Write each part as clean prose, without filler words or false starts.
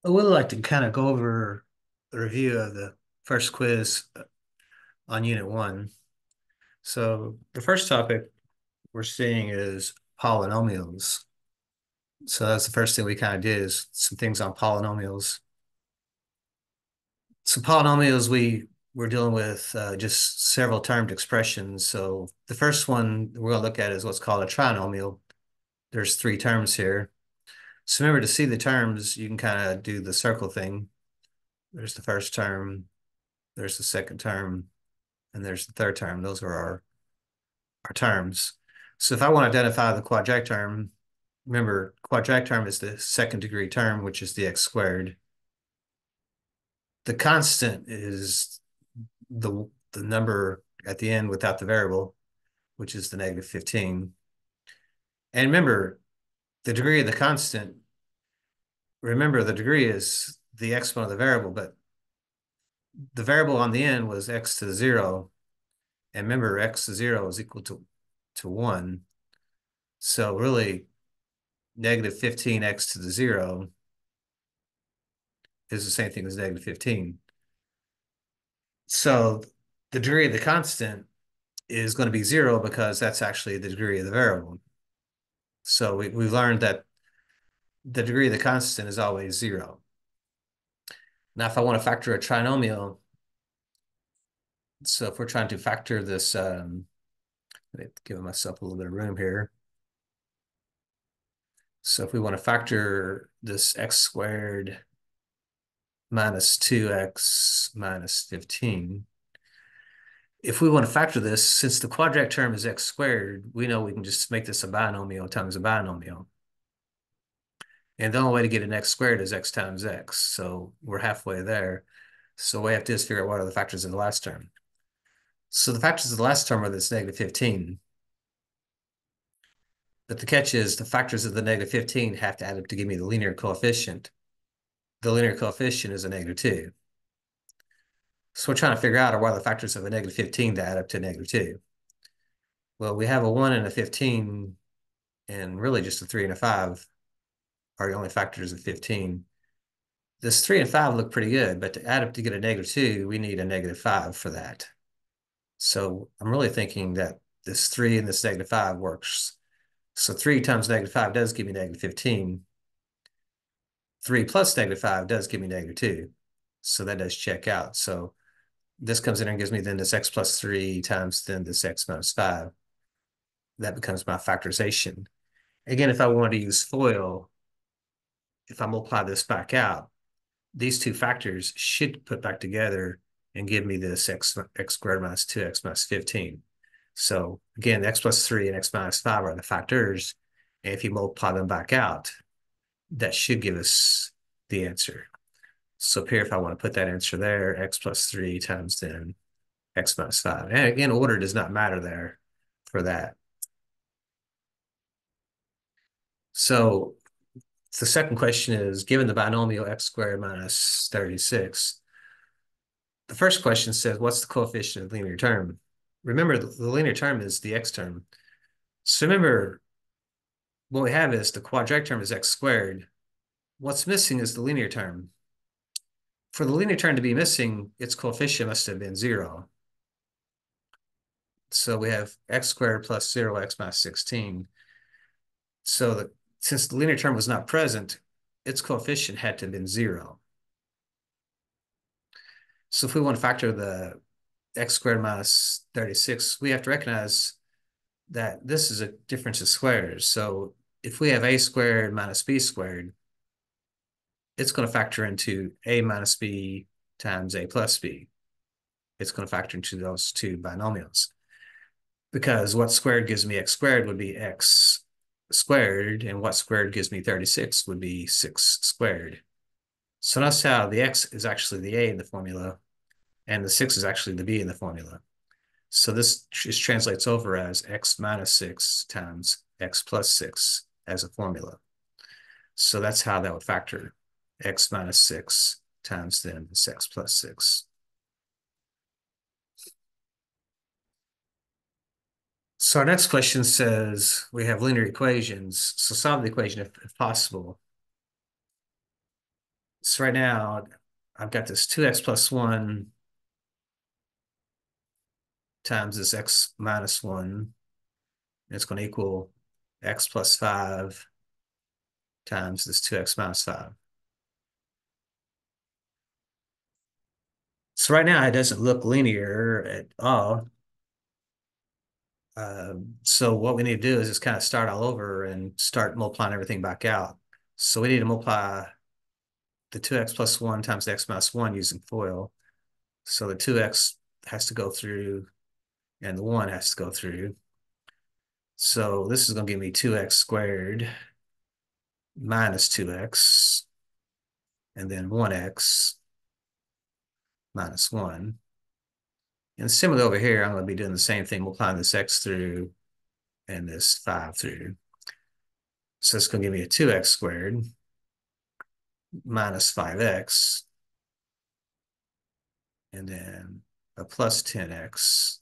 I would like to kind of go over the review of the first quiz on Unit 1. So the first topic we're seeing is polynomials. So that's the first thing we kind of did is some things on polynomials. So polynomials, we're dealing with just several termed expressions. So the first one we're going to look at is what's called a trinomial. There's three terms here. So remember, to see the terms, you can kind of do the circle thing. There's the first term, there's the second term, and there's the third term. Those are our terms. So if I want to identify the quadratic term, remember, quadratic term is the second degree term, which is the x squared. The constant is the number at the end without the variable, which is the negative 15. And remember, the degree of the constant, remember the degree is the exponent of the variable, but the variable on the end was x to the 0. And remember, x to 0 is equal to 1. So really, negative 15x to the 0 is the same thing as negative 15. So the degree of the constant is going to be 0 because that's actually the degree of the variable. So we've learned that the degree of the constant is always 0. Now, if I want to factor a trinomial, so if we're trying to factor this, give myself a little bit of room here. So if we want to factor this x squared minus 2x minus 15, if we want to factor this, since the quadratic term is x squared, we know we can just make this a binomial times a binomial. And the only way to get an x squared is x times x. So we're halfway there. So we have to just figure out what are the factors of the last term. So the factors of the last term are this negative 15. But the catch is the factors of the negative 15 have to add up to give me the linear coefficient. The linear coefficient is a negative 2. So we're trying to figure out what are the factors of a negative 15 to add up to negative 2. Well, we have a 1 and a 15, and really just a 3 and a 5 are the only factors of 15. This 3 and 5 look pretty good, but to add up to get a negative 2, we need a negative 5 for that. So I'm really thinking that this 3 and this negative 5 works. So 3 times negative 5 does give me negative 15. 3 plus negative 5 does give me negative 2. So that does check out. So this comes in and gives me then this x plus 3 times then this x minus 5. That becomes my factorization. Again, if I wanted to use FOIL, if I multiply this back out, these two factors should put back together and give me this x squared minus 2x minus 15. So again, x plus 3 and x minus 5 are the factors. And if you multiply them back out, that should give us the answer. So up here, if I want to put that answer there, x plus 3 times then x minus 5. And again, order does not matter there for that. So the second question is, given the binomial x squared minus 36, the first question says, what's the coefficient of the linear term? Remember, the linear term is the x term. So remember, what we have is the quadratic term is x squared. What's missing is the linear term. For the linear term to be missing, its coefficient must have been 0. So we have x squared plus 0x minus 16. So since the linear term was not present, its coefficient had to have been 0. So if we want to factor the x squared minus 36, we have to recognize that this is a difference of squares. So if we have a squared minus b squared, it's going to factor into a minus b times a plus b. It's going to factor into those two binomials. Because what squared gives me x squared would be x squared, and what squared gives me 36 would be 6 squared. So notice how the x is actually the a in the formula, and the 6 is actually the b in the formula. So this just translates over as x minus 6 times x plus 6 as a formula. So that's how that would factor x minus 6 times then this x plus 6. So our next question says we have linear equations. So solve the equation if possible. So right now, I've got this 2x plus 1 times this x minus 1. It's going to equal x plus 5 times this 2x minus 5. So right now, it doesn't look linear at all. So what we need to do is just kind of start all over and start multiplying everything back out. So we need to multiply the 2x plus 1 times the x minus 1 using FOIL. So the 2x has to go through and the 1 has to go through. So this is going to give me 2x squared minus 2x and then 1x minus 1. And similar over here, I'm going to be doing the same thing, multiplying this x through and this 5 through. So it's going to give me a 2x squared minus 5x and then a plus 10x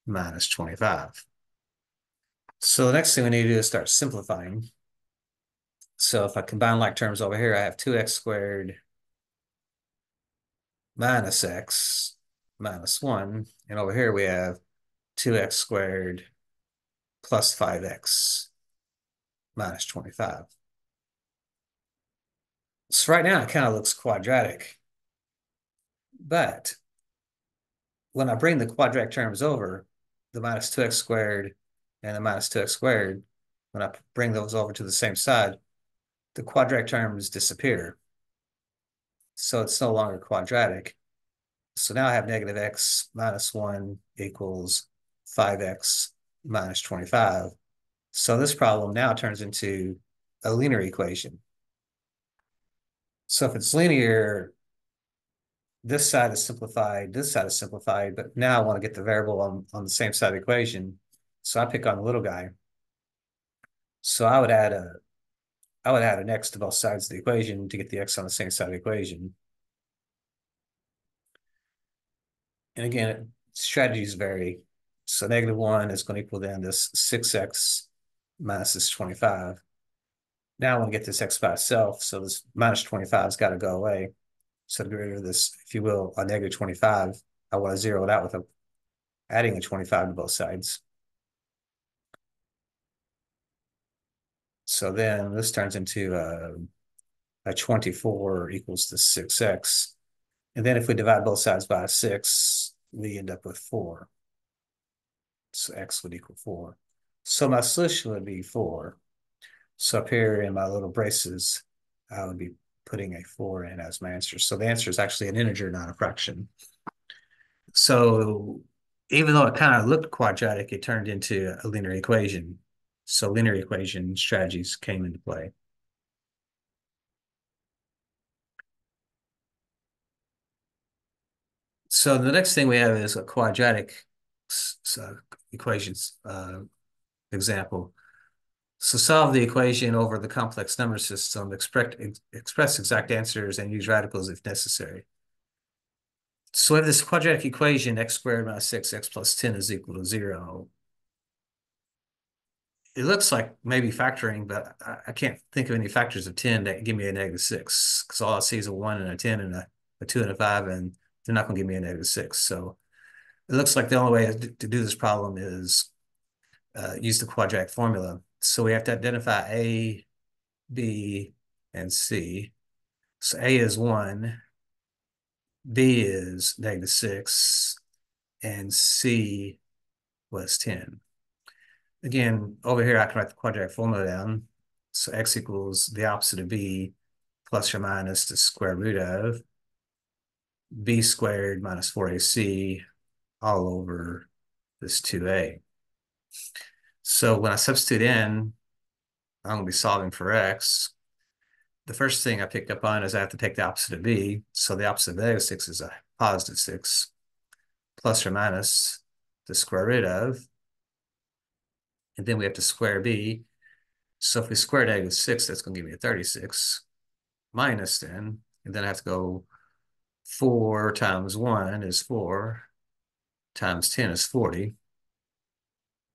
minus 25. So the next thing we need to do is start simplifying. So if I combine like terms over here, I have 2x squared minus x minus 1. And over here we have 2x squared plus 5x minus 25. So right now it kind of looks quadratic. But when I bring the quadratic terms over, the minus 2x squared and the minus 2x squared, when I bring those over to the same side, the quadratic terms disappear. So it's no longer quadratic. So now I have negative x minus 1 equals 5x minus 25. So this problem now turns into a linear equation. So if it's linear, this side is simplified, this side is simplified, but now I want to get the variable on the same side of the equation. So I pick on the little guy. So I would add an x to both sides of the equation to get the x on the same side of the equation. And again, strategies vary. So negative 1 is going to equal then this 6x minus this 25. Now I want to get this x by itself. So this minus 25 has got to go away. So to get rid of this, if you will, a negative 25, I want to zero it out with adding a 25 to both sides. So then this turns into a 24 equals to 6x. And then if we divide both sides by 6, we end up with 4. So x would equal 4. So my solution would be 4. So up here in my little braces, I would be putting a 4 in as my answer. So the answer is actually an integer, not a fraction. So even though it kind of looked quadratic, it turned into a linear equation. So linear equation strategies came into play. So the next thing we have is a quadratic equations example. So solve the equation over the complex number system, express exact answers, and use radicals if necessary. So we have this quadratic equation, x squared minus 6x plus 10 is equal to 0. It looks like maybe factoring, but I can't think of any factors of 10 that give me a negative 6, because all I see is a 1 and a 10 and a 2 and a 5, and they're not going to give me a negative 6. So it looks like the only way to do this problem is use the quadratic formula. So we have to identify A, B, and C. So A is 1, B is negative 6, and C was 10. Again, over here, I can write the quadratic formula down. So x equals the opposite of b plus or minus the square root of b squared minus 4ac all over this 2a. So when I substitute in, I'm going to be solving for x. The first thing I picked up on is I have to take the opposite of b. So the opposite of negative 6 is a positive 6 plus or minus the square root of. And then we have to square b. So if we square negative 6, that's going to give me a 36 minus 10. And then I have to go 4 times 1 is 4 times 10 is 40.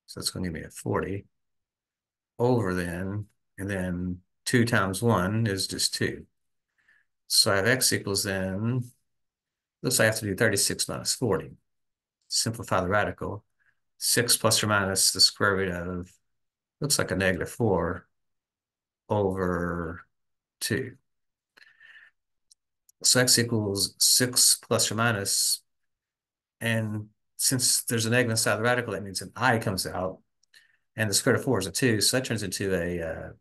So that's going to give me a 40 over then. And then 2 times 1 is just 2. So I have x equals then, looks like I have to do 36 minus 40. Simplify the radical. 6 plus or minus the square root of, looks like a -4 over 2. So x equals 6 plus or minus, and since there's a negative inside the radical, that means an I comes out, and the square root of 4 is a 2, so that turns into a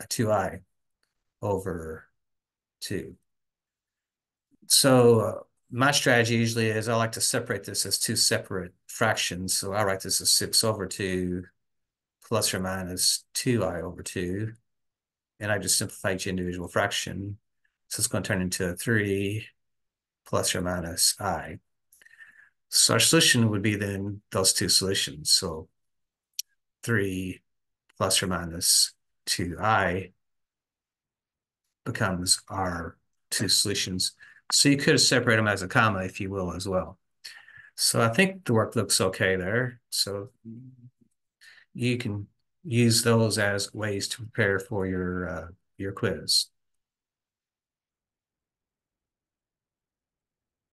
2i over 2. So my strategy usually is I like to separate this as two separate fractions. So I write this as 6 over 2 plus or minus 2i over 2. And I just simplify each individual fraction. So it's going to turn into a 3 plus or minus I. So our solution would be then those two solutions. So 3 plus or minus 2i becomes our two solutions. So you could separate them as a comma, if you will, as well. So I think the work looks okay there. So you can use those as ways to prepare for your quiz.